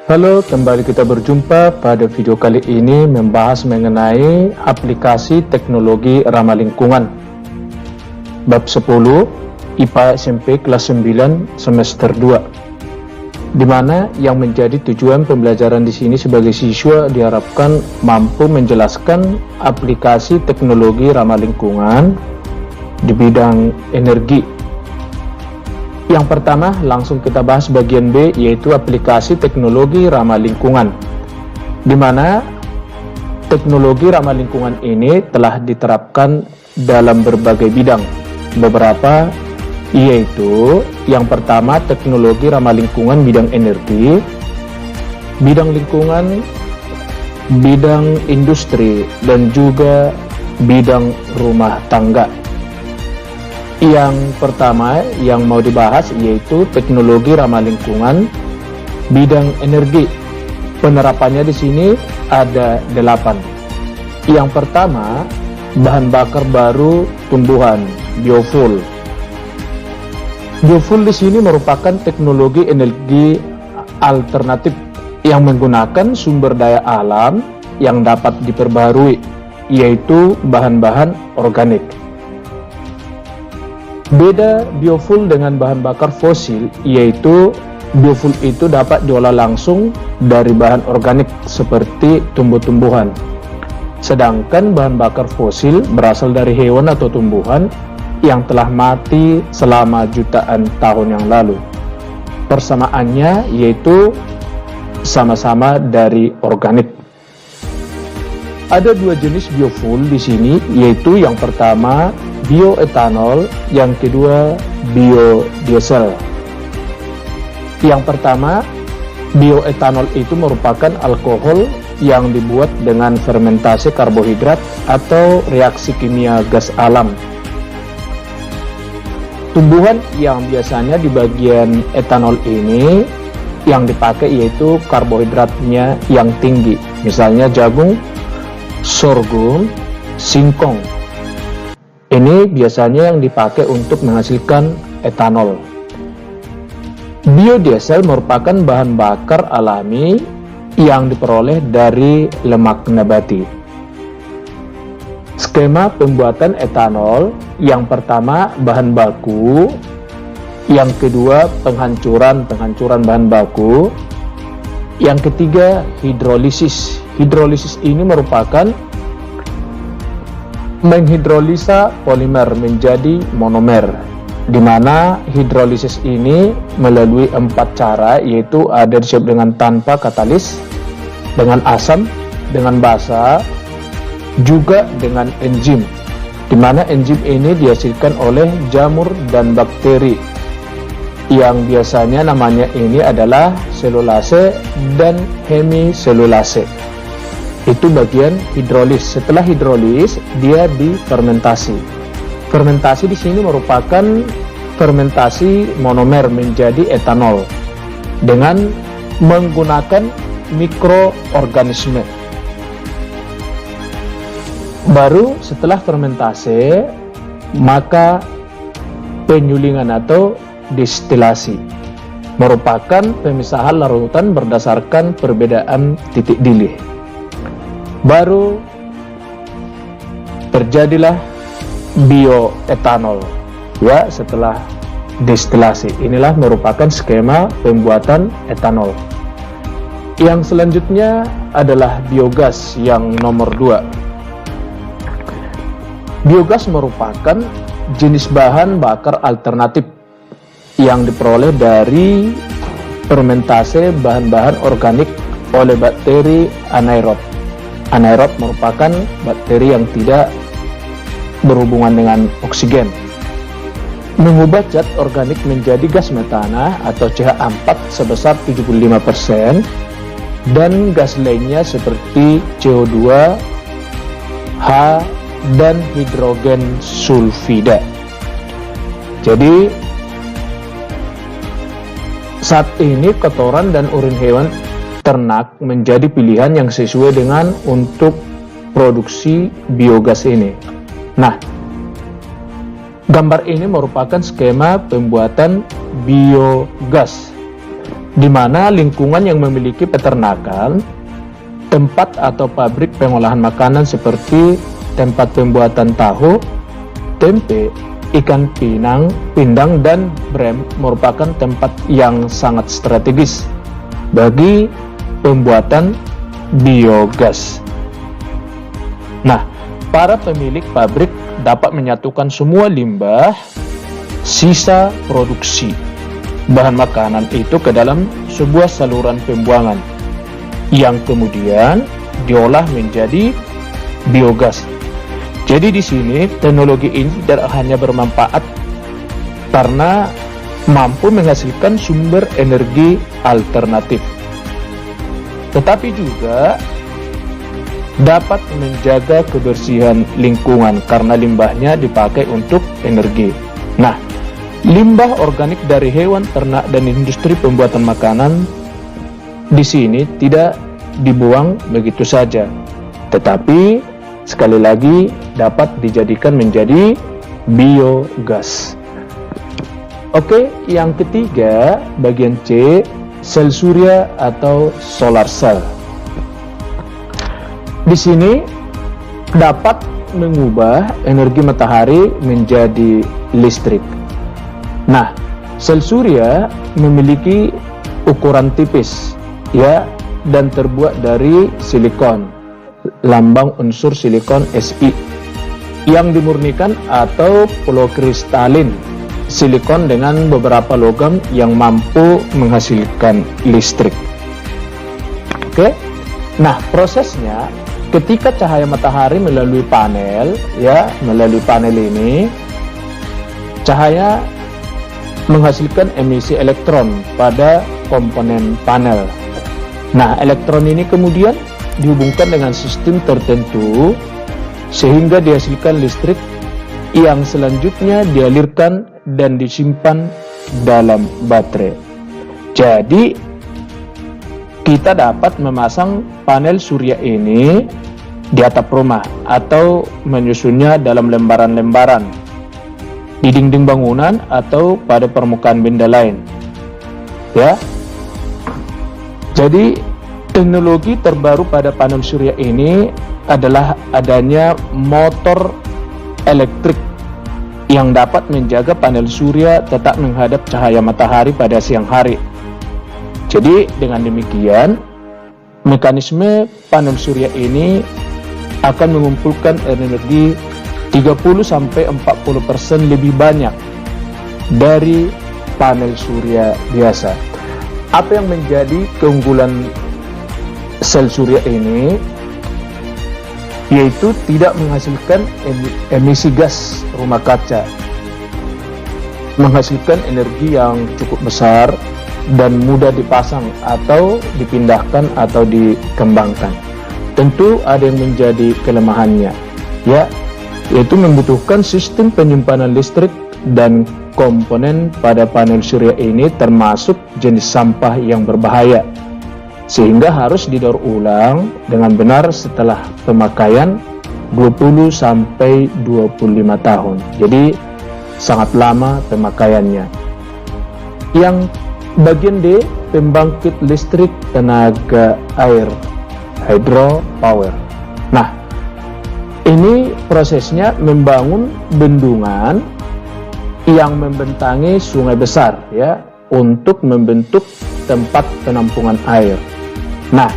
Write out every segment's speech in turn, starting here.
Halo, kembali kita berjumpa pada video kali ini membahas mengenai aplikasi teknologi ramah lingkungan. Bab 10, IPA SMP kelas 9 semester 2. Di mana yang menjadi tujuan pembelajaran di sini sebagai siswa diharapkan mampu menjelaskan aplikasi teknologi ramah lingkungan di bidang energi. Yang pertama, langsung kita bahas bagian B, yaitu aplikasi teknologi ramah lingkungan, di mana teknologi ramah lingkungan ini telah diterapkan dalam berbagai bidang. Beberapa yaitu yang pertama, teknologi ramah lingkungan bidang energi, bidang lingkungan, bidang industri, dan juga bidang rumah tangga. Yang pertama yang mau dibahas yaitu teknologi ramah lingkungan bidang energi. Penerapannya di sini ada 8. Yang pertama, bahan bakar baru tumbuhan, biofuel. Biofuel di sini merupakan teknologi energi alternatif yang menggunakan sumber daya alam yang dapat diperbarui, yaitu bahan-bahan organik. Beda biofuel dengan bahan bakar fosil, yaitu biofuel itu dapat diolah langsung dari bahan organik seperti tumbuh-tumbuhan. Sedangkan bahan bakar fosil berasal dari hewan atau tumbuhan yang telah mati selama jutaan tahun yang lalu. Persamaannya yaitu sama-sama dari organik. Ada 2 jenis biofuel di sini, yaitu yang pertama bioetanol, yang kedua biodiesel. Yang pertama, bioetanol itu merupakan alkohol yang dibuat dengan fermentasi karbohidrat atau reaksi kimia gas alam. Tumbuhan yang biasanya di bagian etanol ini yang dipakai yaitu karbohidratnya yang tinggi, misalnya jagung, sorghum, singkong. Ini biasanya yang dipakai untuk menghasilkan etanol. Biodiesel merupakan bahan bakar alami yang diperoleh dari lemak nabati. Skema pembuatan etanol, yang pertama bahan baku, yang kedua penghancuran bahan baku, yang ketiga hidrolisis. Hidrolisis ini merupakan menghidrolisa polimer menjadi monomer, di mana hidrolisis ini melalui 4 cara, yaitu ada disebut dengan tanpa katalis, dengan asam, dengan basa, juga dengan enzim, di mana enzim ini dihasilkan oleh jamur dan bakteri yang biasanya namanya ini adalah selulase dan hemiselulase. Itu bagian hidrolis. Setelah hidrolis, dia difermentasi. Fermentasi di sini merupakan fermentasi monomer menjadi etanol dengan menggunakan mikroorganisme. Baru setelah fermentasi, maka penyulingan atau distilasi merupakan pemisahan larutan berdasarkan perbedaan titik dilih. Baru terjadilah bioetanol ya setelah distilasi. Inilah merupakan skema pembuatan etanol. Yang selanjutnya adalah biogas yang nomor 2. Biogas merupakan jenis bahan bakar alternatif yang diperoleh dari fermentasi bahan-bahan organik oleh bakteri anaerob. Anaerob merupakan bakteri yang tidak berhubungan dengan oksigen. Mengubah zat organik menjadi gas metana atau CH4 sebesar 75%, dan gas lainnya seperti CO2, H, dan hidrogen sulfida. Jadi saat ini kotoran dan urin hewan ternak menjadi pilihan yang sesuai dengan untuk produksi biogas ini. Nah, gambar ini merupakan skema pembuatan biogas. di mana lingkungan yang memiliki peternakan, tempat atau pabrik pengolahan makanan seperti tempat pembuatan tahu, tempe, ikan pindang, dan brem merupakan tempat yang sangat strategis bagi pembuatan biogas. Nah, para pemilik pabrik dapat menyatukan semua limbah sisa produksi bahan makanan itu ke dalam sebuah saluran pembuangan yang kemudian diolah menjadi biogas. Jadi di sini teknologi ini tidak hanya bermanfaat karena mampu menghasilkan sumber energi alternatif, tetapi juga dapat menjaga kebersihan lingkungan karena limbahnya dipakai untuk energi. Nah, limbah organik dari hewan, ternak, dan industri pembuatan makanan di sini tidak dibuang begitu saja, tetapi sekali lagi dapat dijadikan menjadi biogas. Oke, yang ketiga, bagian C, sel surya atau solar cell. Di sini dapat mengubah energi matahari menjadi listrik. Nah, sel surya memiliki ukuran tipis, ya, dan terbuat dari silikon, lambang unsur silikon Si, yang dimurnikan atau polokristalin silikon dengan beberapa logam yang mampu menghasilkan listrik. Oke, nah prosesnya ketika cahaya matahari melalui panel, ya, melalui panel ini, cahaya menghasilkan emisi elektron pada komponen panel. Nah, elektron ini kemudian dihubungkan dengan sistem tertentu sehingga dihasilkan listrik yang selanjutnya dialirkan dan disimpan dalam baterai. Jadi kita dapat memasang panel surya ini di atap rumah atau menyusunnya dalam lembaran-lembaran di dinding bangunan atau pada permukaan benda lain, ya. Jadi teknologi terbaru pada panel surya ini adalah adanya motor elektrik yang dapat menjaga panel surya tetap menghadap cahaya matahari pada siang hari. Jadi dengan demikian, mekanisme panel surya ini akan mengumpulkan energi 30-40% lebih banyak dari panel surya biasa. Apa yang menjadi keunggulan sel surya ini? Yaitu tidak menghasilkan emisi gas rumah kaca, menghasilkan energi yang cukup besar dan mudah dipasang atau dipindahkan atau dikembangkan. Tentu ada yang menjadi kelemahannya, ya, yaitu membutuhkan sistem penyimpanan listrik dan komponen pada panel surya ini termasuk jenis sampah yang berbahaya, sehingga harus didaur ulang dengan benar setelah pemakaian 20-25 tahun. Jadi sangat lama pemakaiannya. Yang bagian D, pembangkit listrik tenaga air, hydropower. Nah, ini prosesnya membangun bendungan yang membentangi sungai besar, ya, untuk membentuk tempat penampungan air. Nah,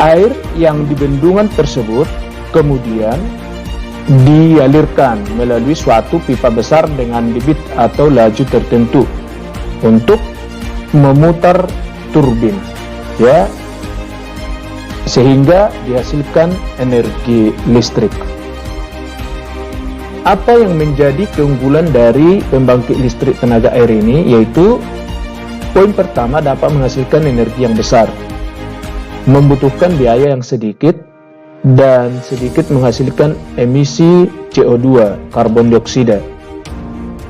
air yang di bendungan tersebut kemudian dialirkan melalui suatu pipa besar dengan debit atau laju tertentu untuk memutar turbin, ya, sehingga dihasilkan energi listrik. Apa yang menjadi keunggulan dari pembangkit listrik tenaga air ini? Yaitu poin pertama, dapat menghasilkan energi yang besar, membutuhkan biaya yang sedikit, dan sedikit menghasilkan emisi CO2, karbon dioksida.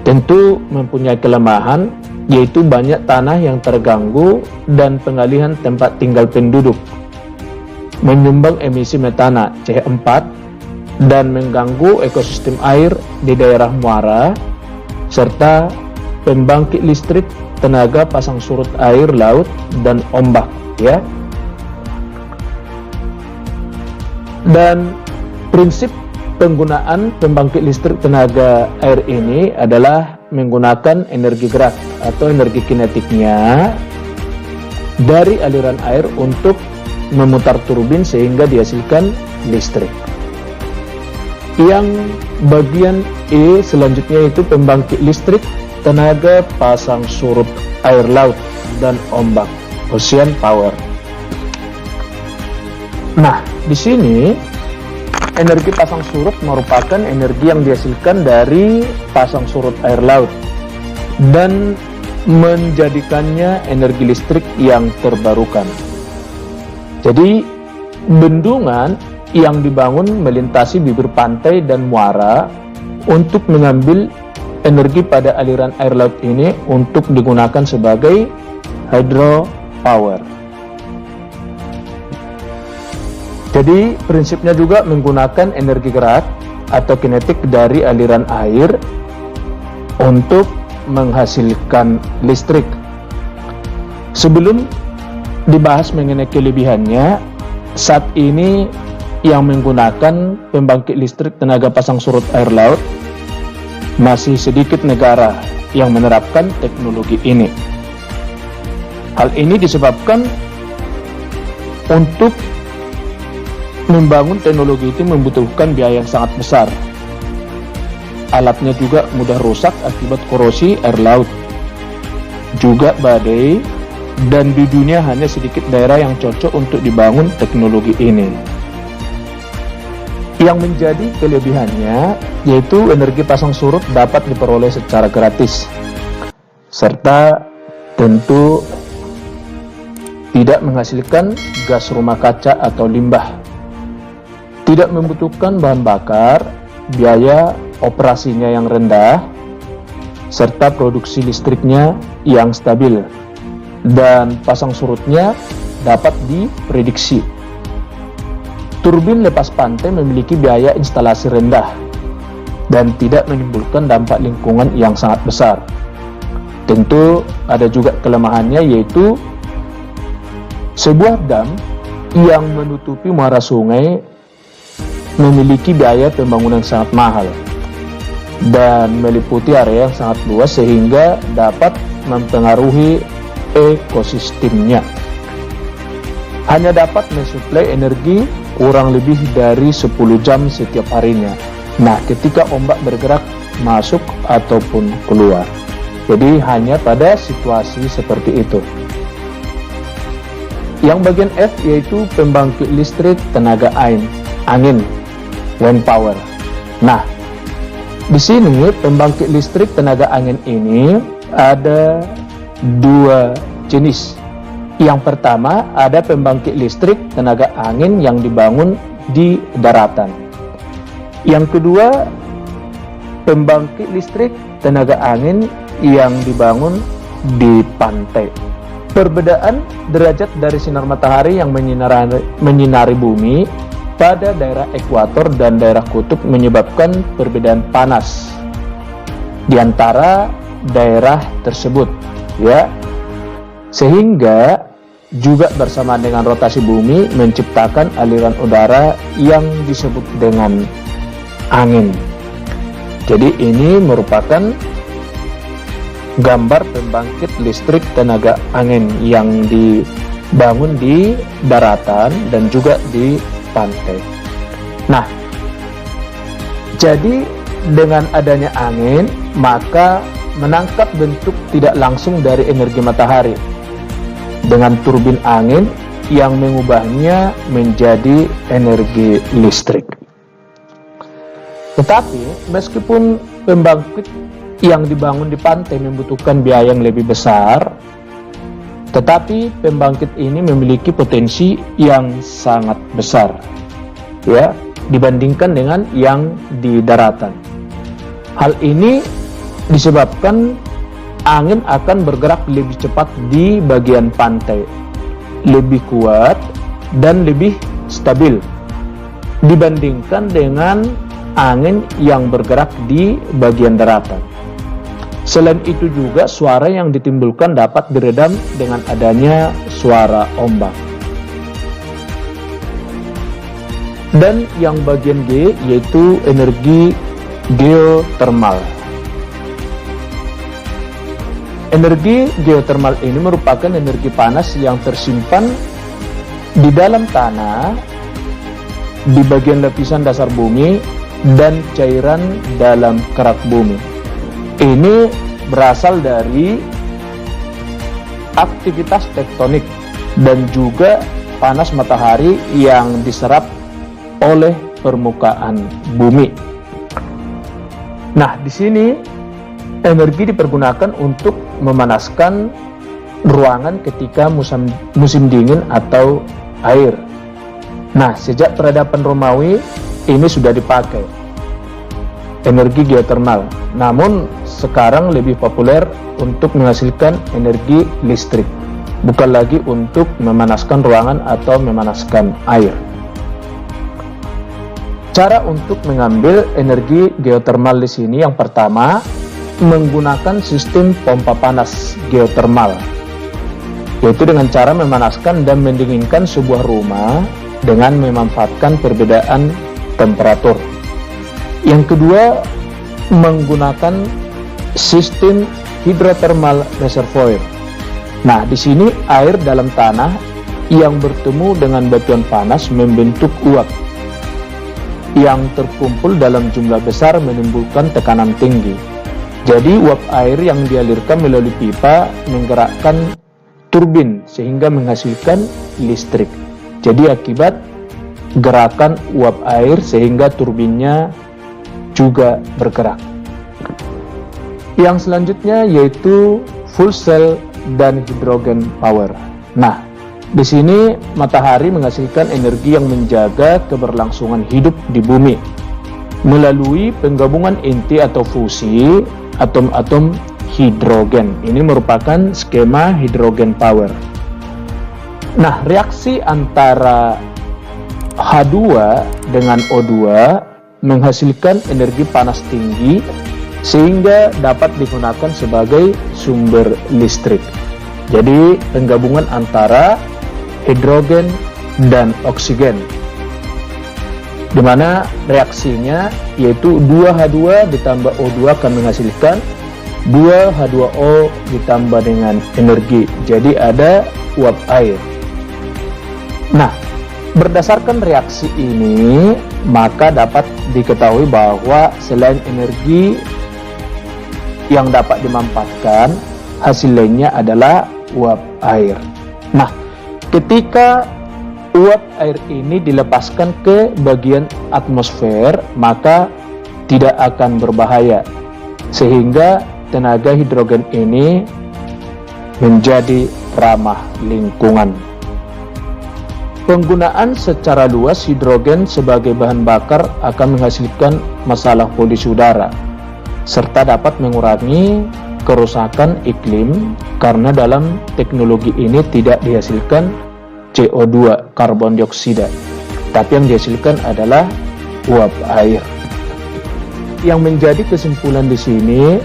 Tentu mempunyai kelemahan, yaitu banyak tanah yang terganggu dan pengalihan tempat tinggal penduduk, menyumbang emisi metana CH4 dan mengganggu ekosistem air di daerah muara, serta pembangkit listrik tenaga pasang surut air laut dan ombak, ya. Dan prinsip penggunaan pembangkit listrik tenaga air ini adalah menggunakan energi gerak atau energi kinetiknya dari aliran air untuk memutar turbin sehingga dihasilkan listrik. Yang bagian E selanjutnya itu pembangkit listrik tenaga pasang surut air laut dan ombak, ocean power. Nah, di sini energi pasang surut merupakan energi yang dihasilkan dari pasang surut air laut dan menjadikannya energi listrik yang terbarukan. Jadi, bendungan yang dibangun melintasi bibir pantai dan muara untuk mengambil energi pada aliran air laut ini untuk digunakan sebagai hydropower. Jadi prinsipnya juga menggunakan energi gerak atau kinetik dari aliran air untuk menghasilkan listrik. Sebelum dibahas mengenai kelebihannya, saat ini yang menggunakan pembangkit listrik tenaga pasang surut air laut masih sedikit negara yang menerapkan teknologi ini. Hal ini disebabkan untuk membangun teknologi itu membutuhkan biaya yang sangat besar. Alatnya juga mudah rusak akibat korosi air laut, juga badai, dan di dunia hanya sedikit daerah yang cocok untuk dibangun teknologi ini. Yang menjadi kelebihannya yaitu energi pasang surut dapat diperoleh secara gratis, serta tentu tidak menghasilkan gas rumah kaca atau limbah. Tidak membutuhkan bahan bakar, biaya operasinya yang rendah, serta produksi listriknya yang stabil, dan pasang surutnya dapat diprediksi. Turbin lepas pantai memiliki biaya instalasi rendah dan tidak menimbulkan dampak lingkungan yang sangat besar. Tentu ada juga kelemahannya, yaitu sebuah dam yang menutupi muara sungai memiliki biaya pembangunan sangat mahal dan meliputi area yang sangat luas sehingga dapat mempengaruhi ekosistemnya. Hanya dapat mensuplai energi kurang lebih dari 10 jam setiap harinya. Nah, ketika ombak bergerak masuk ataupun keluar. Jadi hanya pada situasi seperti itu. Yang bagian F yaitu pembangkit listrik tenaga angin, wind power. Nah, di sini pembangkit listrik tenaga angin ini ada dua jenis. Yang pertama ada pembangkit listrik tenaga angin yang dibangun di daratan. Yang kedua, pembangkit listrik tenaga angin yang dibangun di pantai. Perbedaan derajat dari sinar matahari yang menyinari bumi pada daerah ekuator dan daerah kutub menyebabkan perbedaan panas di antara daerah tersebut, ya. Sehingga juga bersamaan dengan rotasi bumi menciptakan aliran udara yang disebut dengan angin. Jadi ini merupakan gambar pembangkit listrik tenaga angin yang dibangun di daratan dan juga di pantai. Nah, jadi dengan adanya angin, maka menangkap bentuk tidak langsung dari energi matahari dengan turbin angin yang mengubahnya menjadi energi listrik. Tetapi meskipun pembangkit yang dibangun di pantai membutuhkan biaya yang lebih besar, tetapi pembangkit ini memiliki potensi yang sangat besar, ya, dibandingkan dengan yang di daratan. Hal ini disebabkan angin akan bergerak lebih cepat di bagian pantai, lebih kuat dan lebih stabil dibandingkan dengan angin yang bergerak di bagian daratan. Selain itu juga suara yang ditimbulkan dapat diredam dengan adanya suara ombak. Dan yang bagian G yaitu energi geotermal. Energi geotermal ini merupakan energi panas yang tersimpan di dalam tanah, di bagian lapisan dasar bumi, dan cairan dalam kerak bumi. Ini berasal dari aktivitas tektonik dan juga panas matahari yang diserap oleh permukaan bumi. Nah, di sini energi dipergunakan untuk memanaskan ruangan ketika musim dingin atau air. Nah, sejak peradaban Romawi ini sudah dipakai energi geotermal. Namun sekarang lebih populer untuk menghasilkan energi listrik, bukan lagi untuk memanaskan ruangan atau memanaskan air. Cara untuk mengambil energi geotermal di sini yang pertama menggunakan sistem pompa panas geotermal, yaitu dengan cara memanaskan dan mendinginkan sebuah rumah dengan memanfaatkan perbedaan temperatur. Yang kedua, menggunakan sistem hidrotermal reservoir. Nah, di sini air dalam tanah yang bertemu dengan batuan panas membentuk uap yang terkumpul dalam jumlah besar menimbulkan tekanan tinggi. Jadi uap air yang dialirkan melalui pipa menggerakkan turbin sehingga menghasilkan listrik. Jadi akibat gerakan uap air sehingga turbinnya juga bergerak. Yang selanjutnya yaitu fuel cell dan hydrogen power. Nah, di sini matahari menghasilkan energi yang menjaga keberlangsungan hidup di bumi melalui penggabungan inti atau fusi atom-atom hidrogen. Ini merupakan skema hydrogen power. Nah, reaksi antara H2 dengan O2 menghasilkan energi panas tinggi sehingga dapat digunakan sebagai sumber listrik. Jadi penggabungan antara hidrogen dan oksigen, di mana reaksinya yaitu 2H2 ditambah O2 akan menghasilkan 2H2O ditambah dengan energi. Jadi ada uap air. Nah, berdasarkan reaksi ini, maka dapat diketahui bahwa selain energi yang dapat dimanfaatkan, hasil lainnya adalah uap air. Nah, ketika uap air ini dilepaskan ke bagian atmosfer, maka tidak akan berbahaya, sehingga tenaga hidrogen ini menjadi ramah lingkungan. Penggunaan secara luas hidrogen sebagai bahan bakar akan menghasilkan masalah polusi udara, serta dapat mengurangi kerusakan iklim karena dalam teknologi ini tidak dihasilkan CO2, karbon dioksida, tapi yang dihasilkan adalah uap air. Yang menjadi kesimpulan di sini,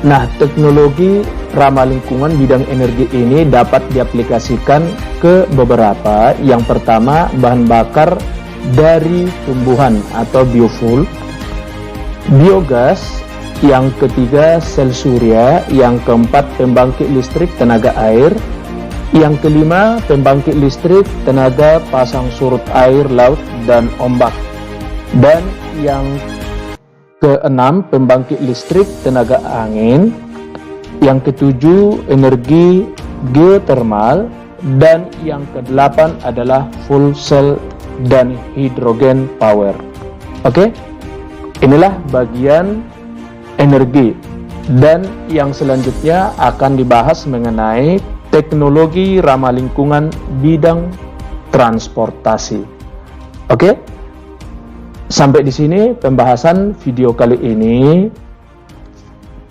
nah, teknologi ramah lingkungan bidang energi ini dapat diaplikasikan ke beberapa. Yang pertama, bahan bakar dari tumbuhan atau biofuel, biogas. Yang ketiga, sel surya. Yang keempat, pembangkit listrik tenaga air. Yang kelima, pembangkit listrik tenaga pasang surut air laut dan ombak. Dan yang keenam, pembangkit listrik tenaga angin. Yang ketujuh, energi geotermal. Dan yang kedelapan adalah fuel cell dan hydrogen power. Oke, inilah bagian energi. Dan yang selanjutnya akan dibahas mengenai teknologi ramah lingkungan bidang transportasi. Oke, sampai di sini pembahasan video kali ini.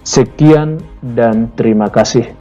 Sekian dan terima kasih.